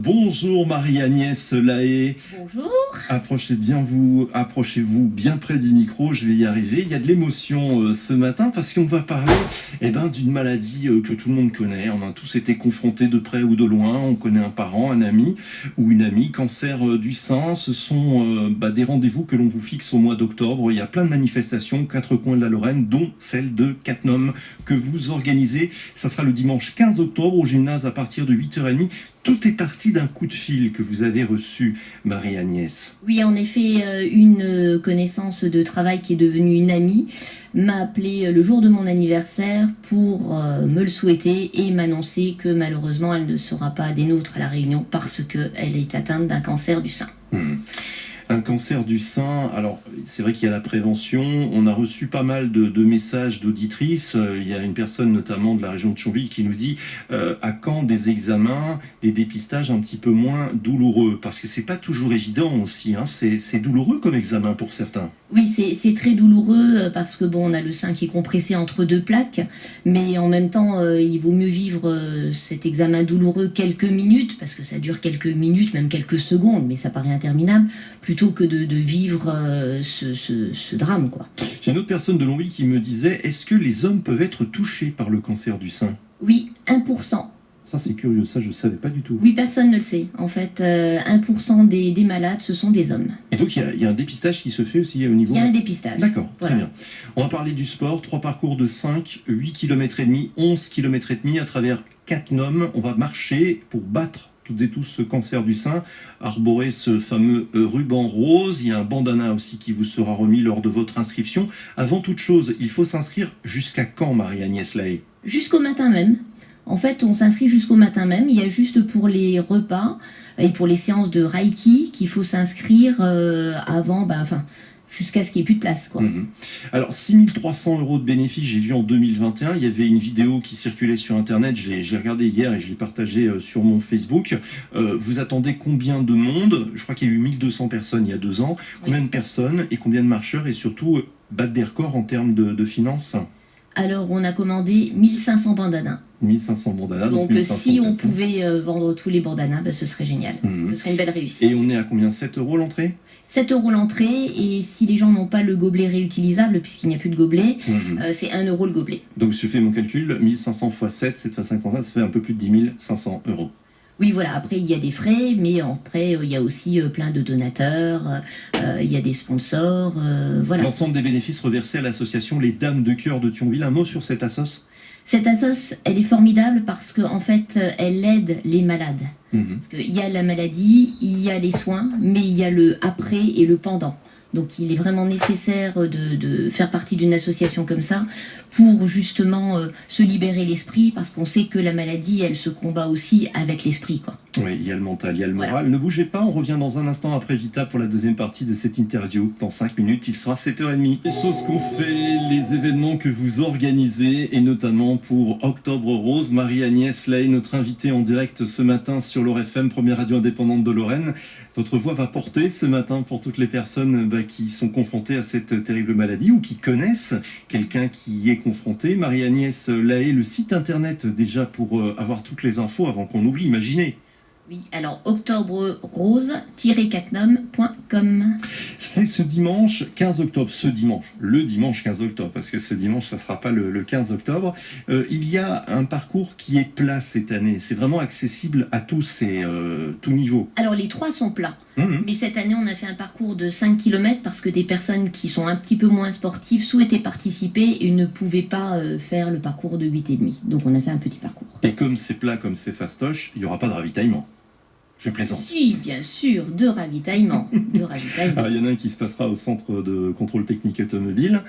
Bonjour Marie-Agnès Lahaye. Bonjour. Approchez-vous bien près du micro, je vais y arriver. Il y a de l'émotion ce matin parce qu'on va parler d'une maladie que tout le monde connaît. On a tous été confrontés de près ou de loin. On connaît un parent, un ami ou une amie. Cancer du sein, ce sont des rendez-vous que l'on vous fixe au mois d'octobre. Il y a plein de manifestations, 4 coins de la Lorraine, dont celle de Cattenom que vous organisez. Ça sera le dimanche 15 octobre au gymnase à partir de 8h30. Tout est parti d'un coup de fil que vous avez reçu, Marie-Agnès. Oui, en effet, une connaissance de travail qui est devenue une amie m'a appelé le jour de mon anniversaire pour me le souhaiter et m'annoncer que malheureusement elle ne sera pas des nôtres à la réunion parce qu'elle est atteinte d'un cancer du sein. Un cancer du sein, alors c'est vrai qu'il y a la prévention, on a reçu pas mal de messages d'auditrices, il y a une personne notamment de la région de Thionville qui nous dit à quand des examens, des dépistages un petit peu moins douloureux, parce que c'est pas toujours évident aussi, hein, c'est douloureux comme examen pour certains. Oui, c'est très douloureux parce que on a le sein qui est compressé entre deux plaques, mais en même temps, il vaut mieux vivre cet examen douloureux quelques minutes, parce que ça dure quelques minutes, même quelques secondes, mais ça paraît interminable, plutôt que de vivre ce drame, quoi. J'ai une autre personne de Longwy qui me disait, est-ce que les hommes peuvent être touchés par le cancer du sein? Oui, 1%. Ça c'est curieux, ça je ne savais pas du tout. Oui, personne ne le sait. En fait, 1% des malades, ce sont des hommes. Et donc il y a un dépistage qui se fait aussi au niveau... Il y a un dépistage. D'accord, voilà. Très bien. On va parler du sport, 3 parcours de 5, 8 km et demi, 11 km et demi à travers Cattenom. On va marcher pour battre toutes et tous ce cancer du sein, arborer ce fameux ruban rose. Il y a un bandana aussi qui vous sera remis lors de votre inscription. Avant toute chose, il faut s'inscrire jusqu'à quand, Marie-Agnès Lahaye? Jusqu'au matin même. En fait, on s'inscrit jusqu'au matin même. Il y a juste pour les repas et pour les séances de Reiki qu'il faut s'inscrire avant, jusqu'à ce qu'il n'y ait plus de place, quoi. Alors, 6 300 € de bénéfices, j'ai vu en 2021. Il y avait une vidéo qui circulait sur Internet. J'ai regardé hier et je l'ai partagée sur mon Facebook. Vous attendez combien de monde? Je crois qu'il y a eu 1200 personnes il y a 2 ans. Combien de personnes et combien de marcheurs? Et surtout, battre des records en termes de finances? Alors, on a commandé 1500 bandanas. 1500 bandanas. Donc si on pouvait vendre tous les bandanas, ce serait génial. Ce serait une belle réussite. Et on est à combien? 7 € l'entrée? 7 € l'entrée, et si les gens n'ont pas le gobelet réutilisable, puisqu'il n'y a plus de gobelet, c'est 1 € le gobelet. Donc je fais mon calcul, 1500 x 7, 7 x 5, ça fait un peu plus de 10 500 €. Oui, voilà, après il y a des frais, mais après il y a aussi plein de donateurs, il y a des sponsors, voilà. L'ensemble des bénéfices reversés à l'association Les Dames de Cœur de Thionville. Un mot sur cette assoce? Cette assoce, elle est formidable parce qu'en fait, elle aide les malades. Parce qu'il y a la maladie, il y a les soins, mais il y a le après et le pendant. Donc il est vraiment nécessaire de faire partie d'une association comme ça pour justement se libérer l'esprit, parce qu'on sait que la maladie, elle se combat aussi avec l'esprit, quoi. Oui, il y a le mental, il y a le moral. Voilà. Ne bougez pas, on revient dans un instant après Vita pour la deuxième partie de cette interview. Dans 5 minutes, il sera 7h30. Les choses qu'on fait, les événements que vous organisez, et notamment pour Octobre Rose, Marie-Agnès Lahaye, notre invitée en direct ce matin sur l'Or FM, première radio indépendante de Lorraine. Votre voix va porter ce matin pour toutes les personnes qui sont confrontées à cette terrible maladie ou qui connaissent quelqu'un qui y est confronté. Marie-Agnès Lahaye, le site internet déjà pour avoir toutes les infos avant qu'on oublie, imaginez. Oui, alors octobreRose-cattenom.com. C'est ce dimanche 15 octobre, le dimanche 15 octobre, parce que ce dimanche, ça ne sera pas le 15 octobre. Il y a un parcours qui est plat cette année. C'est vraiment accessible à tous et tout niveau. Alors les 3 sont plats, mais cette année on a fait un parcours de 5 km parce que des personnes qui sont un petit peu moins sportives souhaitaient participer et ne pouvaient pas faire le parcours de 8,5. Donc on a fait un petit parcours. Et comme c'est plat, comme c'est fastoche, il n'y aura pas de ravitaillement. Je plaisante. Si, bien sûr, de ravitaillement. Alors, il y en a un qui se passera au centre de contrôle technique automobile,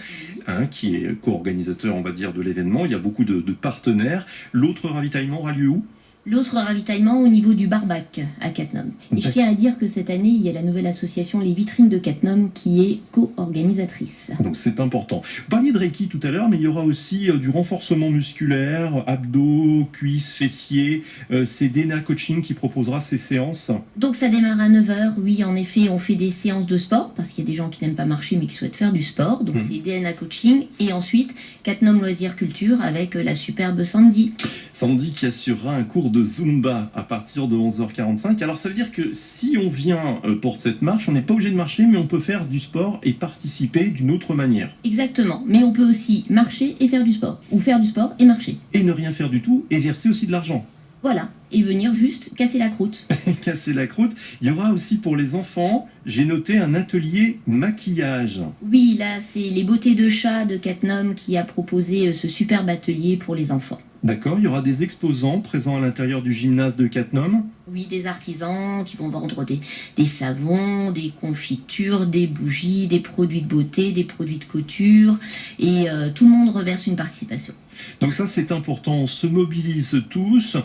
qui est co-organisateur, on va dire, de l'événement. Il y a beaucoup de partenaires. L'autre ravitaillement aura lieu où? L'autre ravitaillement au niveau du Barbac à Cattenom. Et je tiens à dire que cette année, il y a la nouvelle association Les Vitrines de Cattenom qui est co-organisatrice. Donc c'est important. Vous parliez de Reiki tout à l'heure, mais il y aura aussi du renforcement musculaire, abdos, cuisses, fessiers. C'est DNA Coaching qui proposera ces séances. Donc ça démarre à 9h. Oui, en effet, on fait des séances de sport parce qu'il y a des gens qui n'aiment pas marcher mais qui souhaitent faire du sport. Donc c'est DNA Coaching. Et ensuite, Cattenom Loisirs Culture avec la superbe Sandy. Sandy qui assurera un cours cours de Zumba à partir de 11h45. Alors ça veut dire que si on vient pour cette marche, on n'est pas obligé de marcher, mais on peut faire du sport et participer d'une autre manière. Exactement, mais on peut aussi marcher et faire du sport, ou faire du sport et marcher. Et ne rien faire du tout et verser aussi de l'argent. Voilà, et venir juste casser la croûte. Casser la croûte. Il y aura aussi pour les enfants, j'ai noté un atelier maquillage. Oui, là, c'est les beautés de chat de Catnum qui a proposé ce superbe atelier pour les enfants. D'accord, il y aura des exposants présents à l'intérieur du gymnase de Catnum. Oui, des artisans qui vont vendre des savons, des confitures, des bougies, des produits de beauté, des produits de couture, et tout le monde reverse une participation. Donc ça c'est important, on se mobilise tous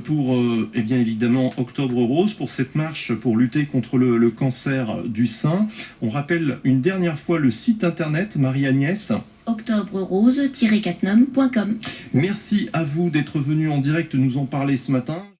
pour eh bien évidemment Octobre Rose, pour cette marche pour lutter contre le cancer du sein. On rappelle une dernière fois le site internet, Marie-Agnès. octobrerose-catnum.com. Merci à vous d'être venu en direct nous en parler ce matin.